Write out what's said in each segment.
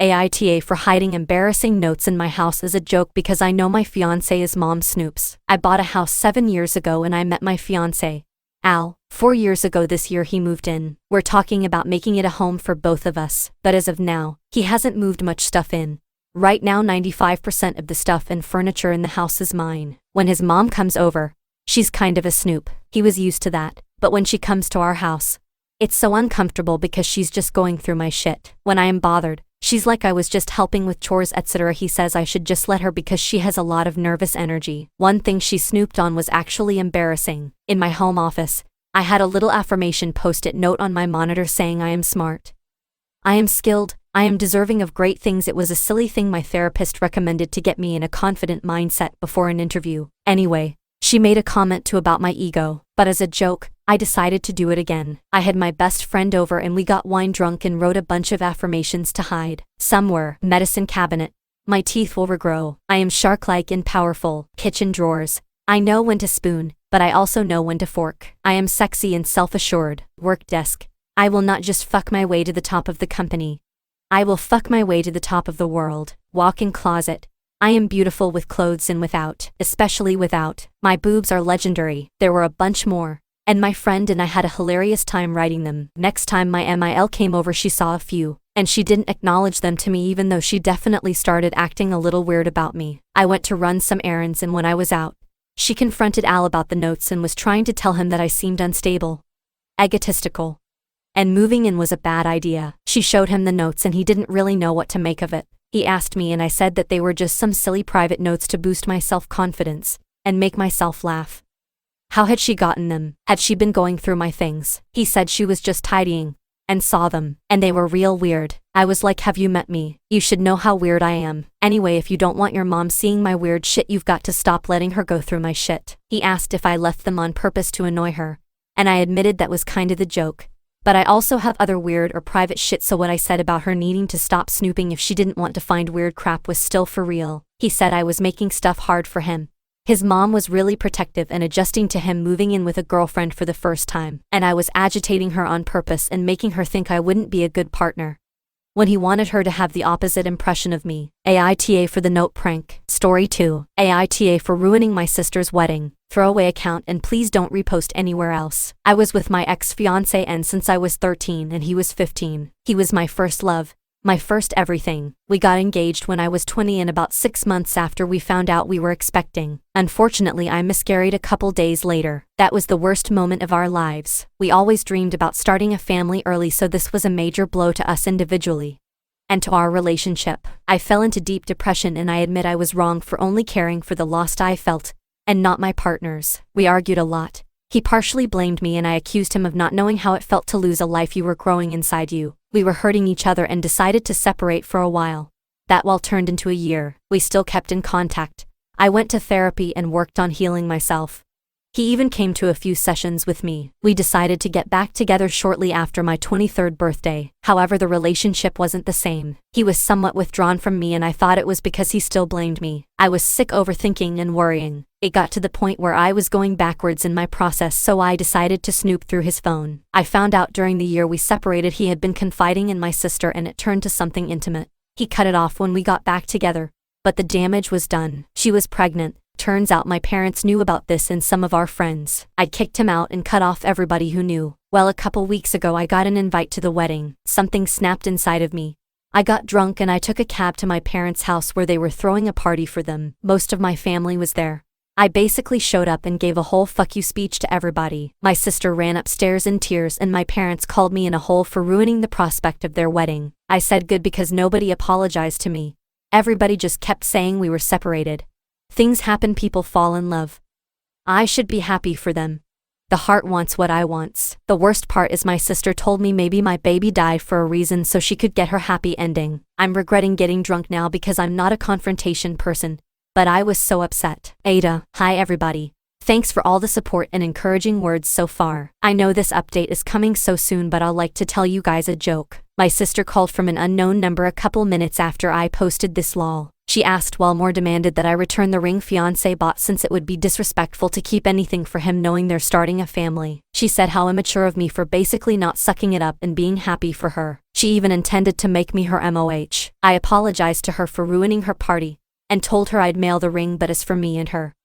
AITA for hiding embarrassing notes in my house is a joke because I know my fiancé is Mom Snoops. I bought a house 7 years ago and I met my fiancé, Al, 4 years ago this year he moved in. We're talking about making it a home for both of us, but as of now, he hasn't moved much stuff in. Right now 95% of the stuff and furniture in the house is mine. When his mom comes over, she's kind of a snoop. He was used to that, but when she comes to our house, it's so uncomfortable because she's just going through my shit. When I am bothered, she's like I was just helping with chores etc. He says I should just let her because she has a lot of nervous energy. One thing she snooped on was actually embarrassing. In my home office, I had a little affirmation post-it note on my monitor saying I am smart, I am skilled, I am deserving of great things. It was a silly thing my therapist recommended to get me in a confident mindset before an interview. Anyway, she made a comment too about my ego, but as a joke, I decided to do it again. I had my best friend over and we got wine drunk and wrote a bunch of affirmations to hide. Some were, medicine cabinet, my teeth will regrow, I am shark-like and powerful, kitchen drawers, I know when to spoon, but I also know when to fork. I am sexy and self-assured, work desk, I will not just fuck my way to the top of the company. I will fuck my way to the top of the world. Walk-in closet, I am beautiful with clothes and without, especially without. My boobs are legendary. There were a bunch more, and my friend and I had a hilarious time writing them. Next time my MIL came over she saw a few, and she didn't acknowledge them to me even though she definitely started acting a little weird about me. I went to run some errands and when I was out, she confronted Al about the notes and was trying to tell him that I seemed unstable, egotistical, and moving in was a bad idea. She showed him the notes and he didn't really know what to make of it. He asked me and I said that they were just some silly private notes to boost my self-confidence and make myself laugh. How had she gotten them? Had she been going through my things? He said she was just tidying and saw them, and they were real weird. I was like, have you met me? You should know how weird I am. Anyway, if you don't want your mom seeing my weird shit, you've got to stop letting her go through my shit. He asked if I left them on purpose to annoy her, and I admitted that was kinda the joke. But I also have other weird or private shit, so what I said about her needing to stop snooping if she didn't want to find weird crap was still for real. He said I was making stuff hard for him. His mom was really protective and adjusting to him moving in with a girlfriend for the first time, and I was agitating her on purpose and making her think I wouldn't be a good partner when he wanted her to have the opposite impression of me. AITA for the note prank. Story 2. AITA for ruining my sister's wedding. Throwaway account and please don't repost anywhere else. I was with my ex-fiancé and since I was 13 and he was 15. He was my first love, my first everything. We got engaged when I was 20 and about 6 months after we found out we were expecting. Unfortunately, I miscarried a couple days later. That was the worst moment of our lives. We always dreamed about starting a family early, so this was a major blow to us individually and to our relationship. I fell into deep depression and I admit I was wrong for only caring for the loss I felt and not my partner's. We argued a lot. He partially blamed me and I accused him of not knowing how it felt to lose a life you were growing inside you. We were hurting each other and decided to separate for a while. That while turned into a year. We still kept in contact. I went to therapy and worked on healing myself. He even came to a few sessions with me. We decided to get back together shortly after my 23rd birthday. However, the relationship wasn't the same. He was somewhat withdrawn from me and I thought it was because he still blamed me. I was sick overthinking and worrying. It got to the point where I was going backwards in my process, so I decided to snoop through his phone. I found out during the year we separated he had been confiding in my sister and it turned to something intimate. He cut it off when we got back together, but the damage was done. She was pregnant. Turns out my parents knew about this and some of our friends. I kicked him out and cut off everybody who knew. Well, a couple weeks ago I got an invite to the wedding. Something snapped inside of me. I got drunk and I took a cab to my parents' house where they were throwing a party for them. Most of my family was there. I basically showed up and gave a whole fuck you speech to everybody. My sister ran upstairs in tears and my parents called me in a hole for ruining the prospect of their wedding. I said good because nobody apologized to me. Everybody just kept saying we were separated. Things happen, people fall in love. I should be happy for them. The heart wants what I wants. The worst part is my sister told me maybe my baby died for a reason so she could get her happy ending. I'm regretting getting drunk now because I'm not a confrontation person, but I was so upset. AITA. Hi everybody. Thanks for all the support and encouraging words so far. I know this update is coming so soon, but I'd like to tell you guys a joke. My sister called from an unknown number a couple minutes after I posted this lol. She asked while more demanded that I return the ring fiancé bought since it would be disrespectful to keep anything for him knowing they're starting a family. She said how immature of me for basically not sucking it up and being happy for her. She even intended to make me her MOH. I apologized to her for ruining her party and told her I'd mail the ring, but it's for me and her.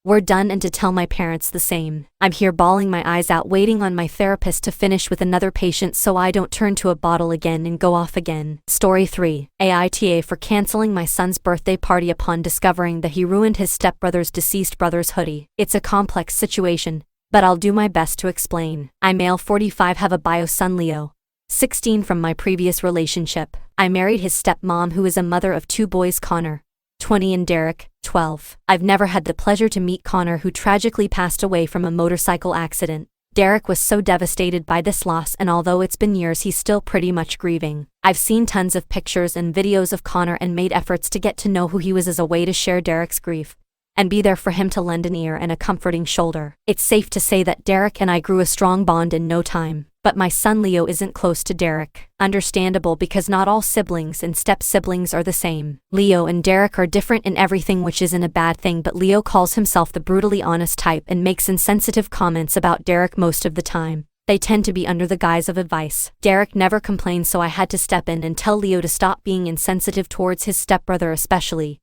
We're done, and to tell my parents the same. I'm here bawling my eyes out waiting on my therapist to finish with another patient so I don't turn to a bottle again and go off again. Story 3. AITA for canceling my son's birthday party upon discovering that he ruined his stepbrother's deceased brother's hoodie. It's a complex situation, but I'll do my best to explain. I'm male 45, have a bio son Leo, 16 from my previous relationship. I married his stepmom who is a mother of 2 boys, Connor, 20, and Derek, 12. I've never had the pleasure to meet Connor, who tragically passed away from a motorcycle accident. Derek was so devastated by this loss, and although it's been years, he's still pretty much grieving. I've seen tons of pictures and videos of Connor and made efforts to get to know who he was as a way to share Derek's grief and be there for him, to lend an ear and a comforting shoulder. It's safe to say that Derek and I grew a strong bond in no time. But my son Leo isn't close to Derek. Understandable, because not all siblings and step-siblings are the same. Leo and Derek are different in everything, which isn't a bad thing, but Leo calls himself the brutally honest type and makes insensitive comments about Derek most of the time. They tend to be under the guise of advice. Derek never complains, so I had to step in and tell Leo to stop being insensitive towards his stepbrother, especially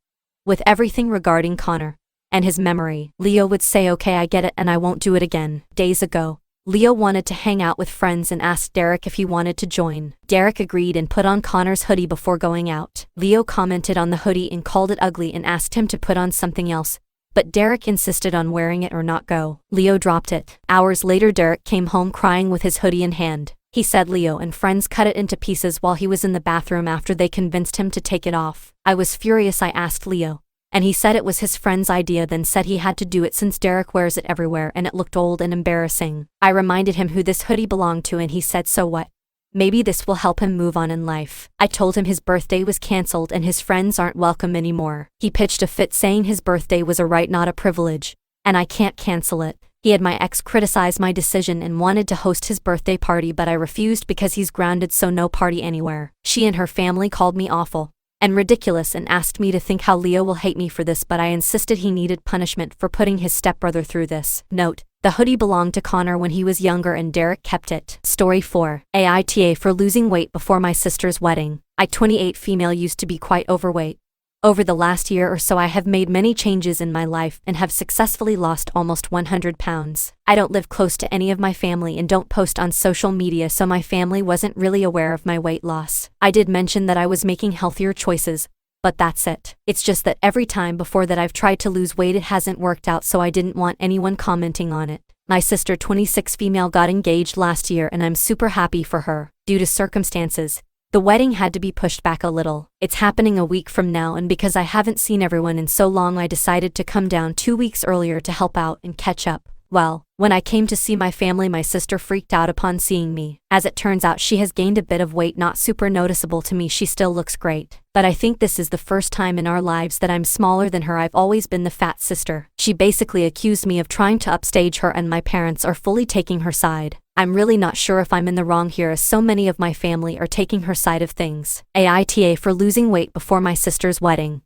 with everything regarding Connor and his memory. Leo would say, "Okay, I get it, and I won't do it again." Days ago, Leo wanted to hang out with friends and asked Derek if he wanted to join. Derek agreed and put on Connor's hoodie before going out. Leo commented on the hoodie and called it ugly and asked him to put on something else, but Derek insisted on wearing it or not go. Leo dropped it. Hours later, Derek came home crying with his hoodie in hand. He said Leo and friends cut it into pieces while he was in the bathroom after they convinced him to take it off. I was furious. I asked Leo, and he said it was his friend's idea, then said he had to do it since Derek wears it everywhere and it looked old and embarrassing. I reminded him who this hoodie belonged to, and he said, "So what? Maybe this will help him move on in life." I told him his birthday was cancelled and his friends aren't welcome anymore. He pitched a fit saying his birthday was a right, not a privilege, and I can't cancel it. He had my ex criticize my decision and wanted to host his birthday party, but I refused because he's grounded, so no party anywhere. She and her family called me awful and ridiculous and asked me to think how Leo will hate me for this, but I insisted he needed punishment for putting his stepbrother through this. Note: the hoodie belonged to Connor when he was younger and Derek kept it. Story 4. AITA for losing weight before my sister's wedding. I, 28, female, used to be quite overweight. Over the last year or so, I have made many changes in my life and have successfully lost almost 100 pounds. I don't live close to any of my family and don't post on social media, so my family wasn't really aware of my weight loss. I did mention that I was making healthier choices, but that's it. It's just that every time before that I've tried to lose weight, it hasn't worked out, so I didn't want anyone commenting on it. My sister, 26, female, got engaged last year and I'm super happy for her. Due to circumstances, the wedding had to be pushed back a little. It's happening a week from now, and because I haven't seen everyone in so long, I decided to come down 2 weeks earlier to help out and catch up. Well, when I came to see my family, my sister freaked out upon seeing me. As it turns out, she has gained a bit of weight, not super noticeable to me. She still looks great. But I think this is the first time in our lives that I'm smaller than her. I've always been the fat sister. She basically accused me of trying to upstage her, and my parents are fully taking her side. I'm really not sure if I'm in the wrong here, as so many of my family are taking her side of things. AITA for losing weight before my sister's wedding.